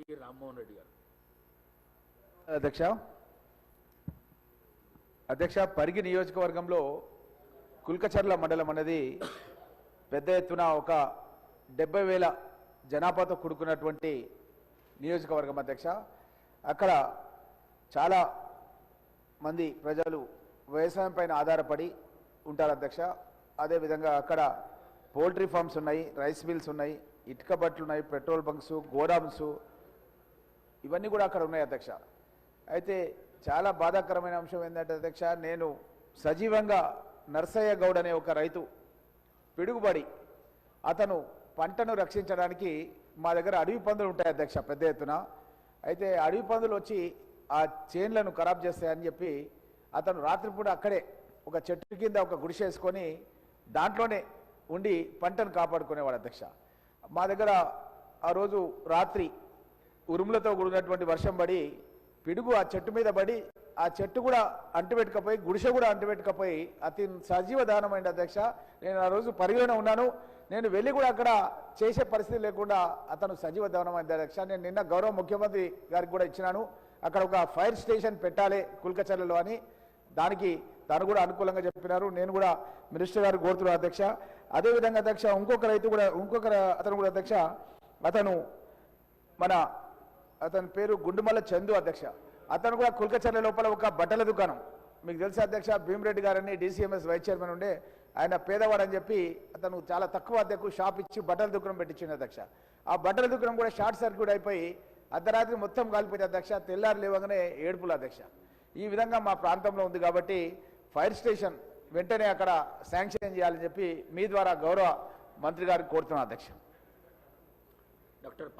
T Rammohan Reddy గారు. అధ్యక్ష పరిగి నియోజకవర్గంలో కుల్కచర్ల మండలం అనేది పెద్ద ఎత్తున ఒక 70,000 జనాభాతో కూడుకున్నటువంటి నియోజకవర్గం అధ్యక్ష. అక్కడ చాలా మంది ప్రజలు వ్యవసాయం పైన ఆధారపడి ఉంటారు అధ్యక్ష. అదేవిధంగా అక్కడ పోల్ట్రీ ఫార్మ్స్ ఉన్నాయి, రైస్ మిల్స్ ఉన్నాయి, ఇటుక బట్లు ఉన్నాయి, పెట్రోల్ బంక్స్, గోడామ్స్ ఇవన్నీ కూడా అక్కడ ఉన్నాయి అధ్యక్ష. అయితే చాలా బాధాకరమైన అంశం ఏంటంటే అధ్యక్ష, నేను సజీవంగా నర్సయ్య గౌడ్ అనే ఒక రైతు పిడుగుబడి అతను పంటను రక్షించడానికి మా దగ్గర అడవి పందులు ఉంటాయి అధ్యక్ష పెద్ద ఎత్తున. అయితే అడవి పందులు వచ్చి ఆ చేన్లను ఖరాబ్ చేస్తాయని చెప్పి అతను రాత్రిపూట అక్కడే ఒక చెట్టు కింద ఒక గుడిసె వేసుకొని దాంట్లోనే ఉండి పంటను కాపాడుకునేవాడు అధ్యక్ష. మా దగ్గర ఆ రోజు రాత్రి ఉరుములతో కూడినటువంటి వర్షం పడి పిడుగు ఆ చెట్టు మీద పడి ఆ చెట్టు కూడా అంటుపెట్టుకపోయి గుడిసె కూడా అంటుపెట్టుకపోయి అతి సజీవ దహనమైంది అధ్యక్ష. నేను ఆ రోజు పరిగణన ఉన్నాను. నేను వెళ్ళి కూడా అక్కడ చేసే పరిస్థితి లేకుండా అతను సజీవ దహనమైంది అధ్యక్ష. నేను నిన్న గౌరవ ముఖ్యమంత్రి గారికి కూడా ఇచ్చినాను, అక్కడ ఒక ఫైర్ స్టేషన్ పెట్టాలి కుల్కచర్లలో అని. దానికి తను కూడా అనుకూలంగా చెప్పినారు. నేను కూడా మినిస్టర్ గారు కోరుతున్నాను అధ్యక్ష. అదేవిధంగా అధ్యక్ష అతను కూడా అధ్యక్ష, అతని పేరు గుండుమల్ల చందు అధ్యక్ష. అతను కూడా కుల్కచర్ల లోపల ఒక బట్టల దుకాణం, మీకు తెలుసు అధ్యక్ష, భీమిరెడ్డి గారని DCMS వైస్ చైర్మన్ ఉండే ఆయన పేదవాడు అని చెప్పి అతను చాలా తక్కువ అద్దెకు షాప్ ఇచ్చి బట్టల దుకాణం పెట్టించింది అధ్యక్ష. ఆ బట్టల దుకాణం కూడా షార్ట్ సర్క్యూట్ అయిపోయి అర్ధరాత్రి మొత్తం కాలిపోయింది అధ్యక్ష. తెల్లారు లేవగానే ఏడుపులు అధ్యక్ష. ఈ విధంగా మా ప్రాంతంలో ఉంది కాబట్టి ఫైర్ స్టేషన్ వెంటనే అక్కడ శాంక్షన్ చేయాలని చెప్పి మీ ద్వారా గౌరవ మంత్రి గారికి కోరుతున్నాను అధ్యక్ష. డాక్టర్